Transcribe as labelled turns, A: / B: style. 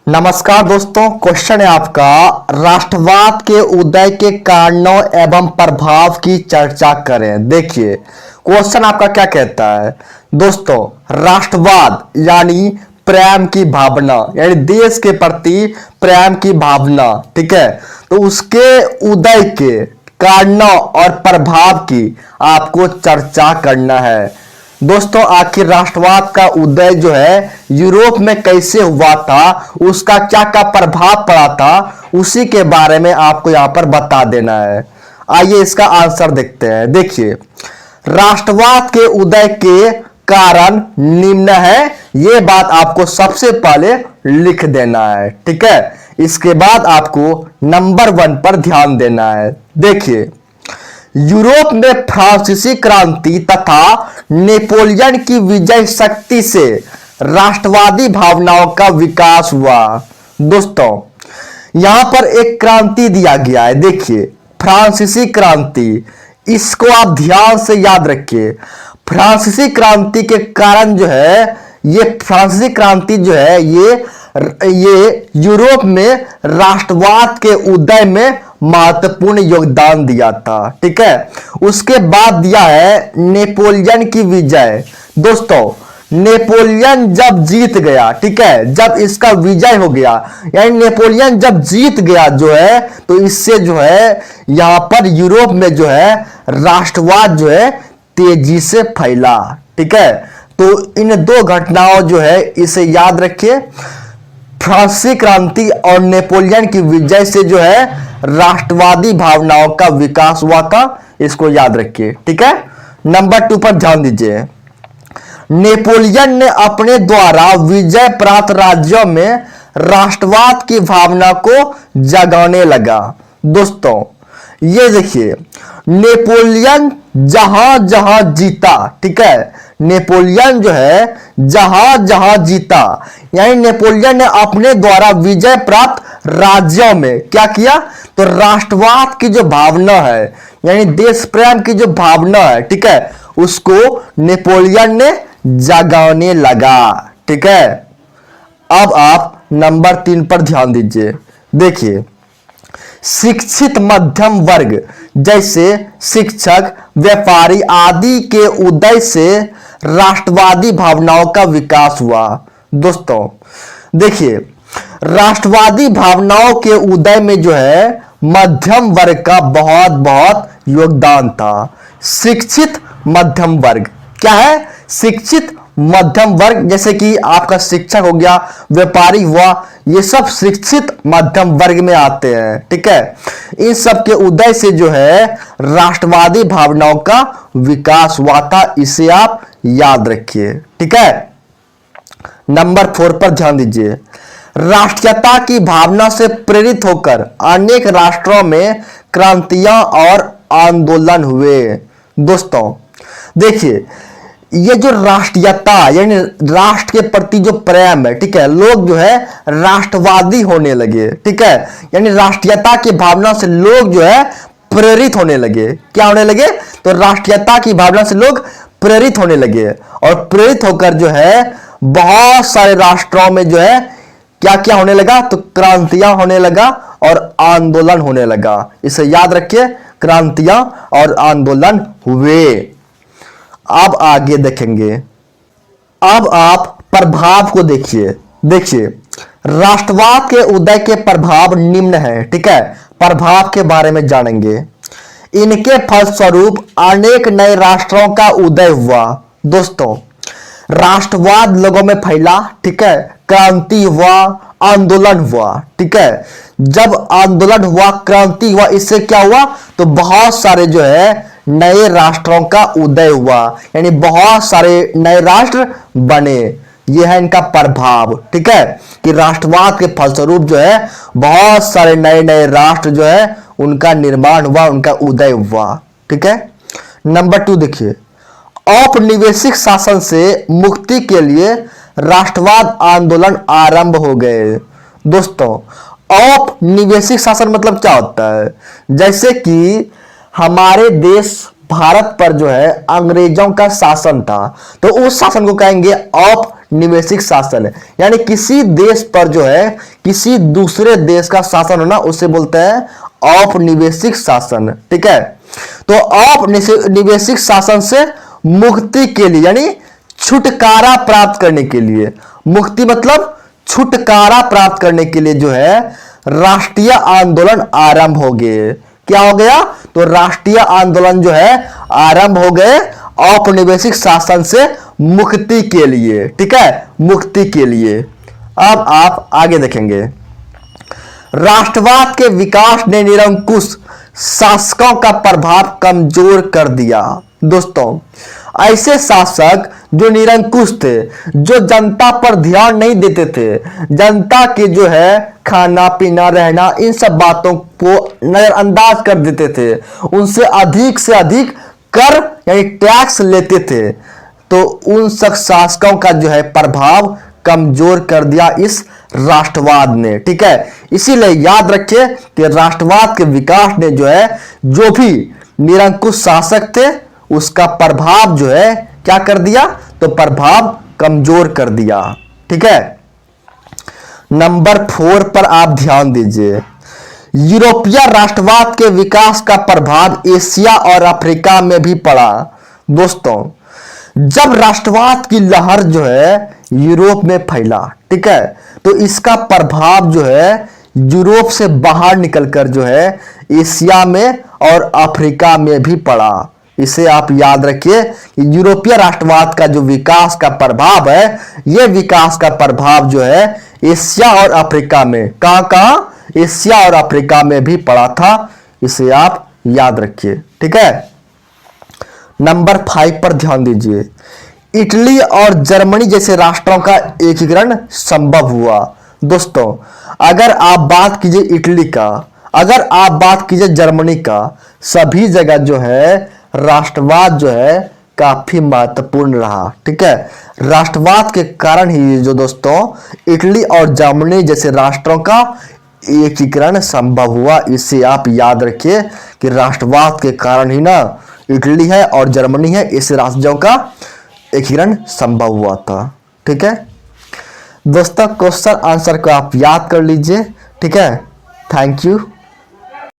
A: नमस्कार दोस्तों, क्वेश्चन है आपका राष्ट्रवाद के उदय के कारणों एवं प्रभाव की चर्चा करें। देखिए क्वेश्चन आपका क्या कहता है दोस्तों, राष्ट्रवाद यानी प्रेम की भावना, यानी देश के प्रति प्रेम की भावना, ठीक है। तो उसके उदय के कारणों और प्रभाव की आपको चर्चा करना है। दोस्तों आखिर राष्ट्रवाद का उदय जो है यूरोप में कैसे हुआ था, उसका क्या क्या प्रभाव पड़ा था, उसी के बारे में आपको यहां पर बता देना है। आइए इसका आंसर देखते हैं। देखिए राष्ट्रवाद के उदय के कारण निम्न है, यह बात आपको सबसे पहले लिख देना है, ठीक है। इसके बाद आपको नंबर 1 पर ध्यान देना है। देखिए यूरोप में फ्रांसीसी क्रांति तथा नेपोलियन की विजय शक्ति से राष्ट्रवादी भावनाओं का विकास हुआ। दोस्तों यहां पर एक क्रांति दिया गया है, देखिए फ्रांसीसी क्रांति, इसको आप ध्यान से याद रखिए। फ्रांसीसी क्रांति के कारण जो है, ये फ्रांसीसी क्रांति जो है ये यूरोप में राष्ट्रवाद के उदय में महत्वपूर्ण योगदान दिया था, ठीक है। उसके बाद दिया है नेपोलियन की विजय। दोस्तों नेपोलियन जब जीत गया, ठीक है, जब इसका विजय हो गया, यानी नेपोलियन जब जीत गया जो है, तो इससे जो है यहां पर यूरोप में जो है राष्ट्रवाद जो है तेजी से फैला, ठीक है। तो इन दो घटनाओं जो है इसे याद रखिए, फ्रांसीसी क्रांति और नेपोलियन की विजय से जो है राष्ट्रवादी भावनाओं का विकास हुआ था, इसको याद रखिए, ठीक है। नंबर 2 पर ध्यान दीजिए। नेपोलियन ने अपने द्वारा विजय प्राप्त राज्यों में राष्ट्रवाद की भावना को जगाने लगा। दोस्तों ये देखिए नेपोलियन जहां जहां जीता, ठीक है, नेपोलियन जो है जहां जहां जीता, यानी नेपोलियन ने अपने द्वारा विजय प्राप्त राज्यों में क्या किया, तो राष्ट्रवाद की जो भावना है, यानी देश प्रेम की जो भावना है, ठीक है, उसको नेपोलियन ने जगाने लगा, ठीक है। अब आप नंबर 3 पर ध्यान दीजिए। देखिए शिक्षित मध्यम वर्ग जैसे शिक्षक, व्यापारी आदि के उदय से राष्ट्रवादी भावनाओं का विकास हुआ। दोस्तों देखिए राष्ट्रवादी भावनाओं के उदय में जो है मध्यम वर्ग का बहुत बहुत योगदान था। शिक्षित मध्यम वर्ग क्या है, शिक्षित मध्यम वर्ग, जैसे कि आपका शिक्षक हो गया, व्यापारी हुआ, ये सब शिक्षित मध्यम वर्ग में आते हैं, ठीक है। इन सब के उदय से जो है राष्ट्रवादी भावनाओं का विकास हुआ था, इसे आप याद रखिए, ठीक है। नंबर 4 पर ध्यान दीजिए। राष्ट्रीयता की भावना से प्रेरित होकर अनेक राष्ट्रों में क्रांतियां और आंदोलन हुए। दोस्तों देखिए ये जो राष्ट्रीयता यानी राष्ट्र के प्रति जो प्रेम है, ठीक है, लोग जो है राष्ट्रवादी होने लगे, ठीक है, यानी राष्ट्रीयता की भावना से लोग जो है प्रेरित होने लगे। क्या होने लगे, तो राष्ट्रीयता की भावना से लोग प्रेरित होने लगे, और प्रेरित होकर जो है बहुत सारे राष्ट्रों में जो है क्या क्या होने लगा, तो क्रांतियां होने लगा और आंदोलन होने लगा। इसे याद रखिए, क्रांतियां और आंदोलन हुए। अब आगे देखेंगे। अब आप प्रभाव को देखिए। देखिए राष्ट्रवाद के उदय के प्रभाव निम्न है, ठीक है, प्रभाव के बारे में जानेंगे। इनके फलस्वरूप अनेक नए राष्ट्रों का उदय हुआ। दोस्तों राष्ट्रवाद लोगों में फैला, ठीक है, क्रांति हुआ, आंदोलन हुआ, ठीक है। जब आंदोलन हुआ, क्रांति हुआ, इससे क्या हुआ, तो बहुत सारे जो है नए राष्ट्रों का उदय हुआ, यानी बहुत सारे नए राष्ट्र बने। यह है इनका प्रभाव, ठीक है, कि राष्ट्रवाद के फलस्वरूप जो है बहुत सारे नए नए राष्ट्र जो है उनका निर्माण हुआ, उनका उदय हुआ, ठीक है। नंबर 2 देखिए। औपनिवेशिक शासन से मुक्ति के लिए राष्ट्रवाद आंदोलन आरंभ हो गए। दोस्तों औपनिवेशिक शासन मतलब क्या होता है, जैसे कि हमारे देश भारत पर जो है अंग्रेजों का शासन था, तो उस शासन को कहेंगे औपनिवेशिक शासन, यानी किसी देश पर जो है किसी दूसरे देश का शासन होना उसे बोलते हैं औपनिवेशिक शासन। ठीक है, तो औपनिवेशिक शासन से मुक्ति के लिए यानी छुटकारा प्राप्त करने के लिए, मुक्ति मतलब छुटकारा प्राप्त करने के लिए जो है राष्ट्रीय आंदोलन आरंभ हो गए। क्या हो गया? तो राष्ट्रीय आंदोलन जो है आरंभ हो गए औपनिवेशिक शासन से मुक्ति के लिए। ठीक है, मुक्ति के लिए। अब आप आगे देखेंगे, राष्ट्रवाद के विकास ने निरंकुश शासकों का प्रभाव कमजोर कर दिया। दोस्तों, ऐसे शासक जो निरंकुश थे, जो जनता पर ध्यान नहीं देते थे, जनता के जो है खाना पीना रहना इन सब बातों को नजरअंदाज कर देते थे, उनसे अधिक से अधिक कर यानी टैक्स लेते थे, तो उन सब शासकों का जो है प्रभाव कमजोर कर दिया इस राष्ट्रवाद ने। ठीक है, इसीलिए याद रखिए कि राष्ट्रवाद के विकास ने जो है जो भी निरंकुश शासक थे उसका प्रभाव जो है क्या कर दिया? तो प्रभाव कमजोर कर दिया। ठीक है, नंबर 4 पर आप ध्यान दीजिए, यूरोपीय राष्ट्रवाद के विकास का प्रभाव एशिया और अफ्रीका में भी पड़ा। दोस्तों, जब राष्ट्रवाद की लहर जो है यूरोप में फैला, ठीक है, तो इसका प्रभाव जो है यूरोप से बाहर निकलकर जो है एशिया में और अफ्रीका में भी पड़ा। इसे आप याद रखिए कि यूरोपीय राष्ट्रवाद का जो विकास का प्रभाव है, यह विकास का प्रभाव जो है एशिया और अफ्रीका में कहां एशिया और अफ्रीका में भी पड़ा था। इसे आप याद रखिए। ठीक है, नंबर 5 पर ध्यान दीजिए, इटली और जर्मनी जैसे राष्ट्रों का एकीकरण संभव हुआ। दोस्तों, अगर आप बात कीजिए इटली का, अगर आप बात कीजिए जर्मनी का, सभी जगह जो है राष्ट्रवाद जो है काफी महत्वपूर्ण रहा। ठीक है, राष्ट्रवाद के कारण ही जो दोस्तों इटली और जर्मनी जैसे राष्ट्रों का एकीकरण संभव हुआ। इसे आप याद रखिए कि राष्ट्रवाद के कारण ही ना इटली है और जर्मनी है, इस राज्यों का एकीकरण संभव हुआ था। ठीक है दोस्तों, क्वेश्चन आंसर को आप याद कर लीजिए। ठीक है, थैंक यू।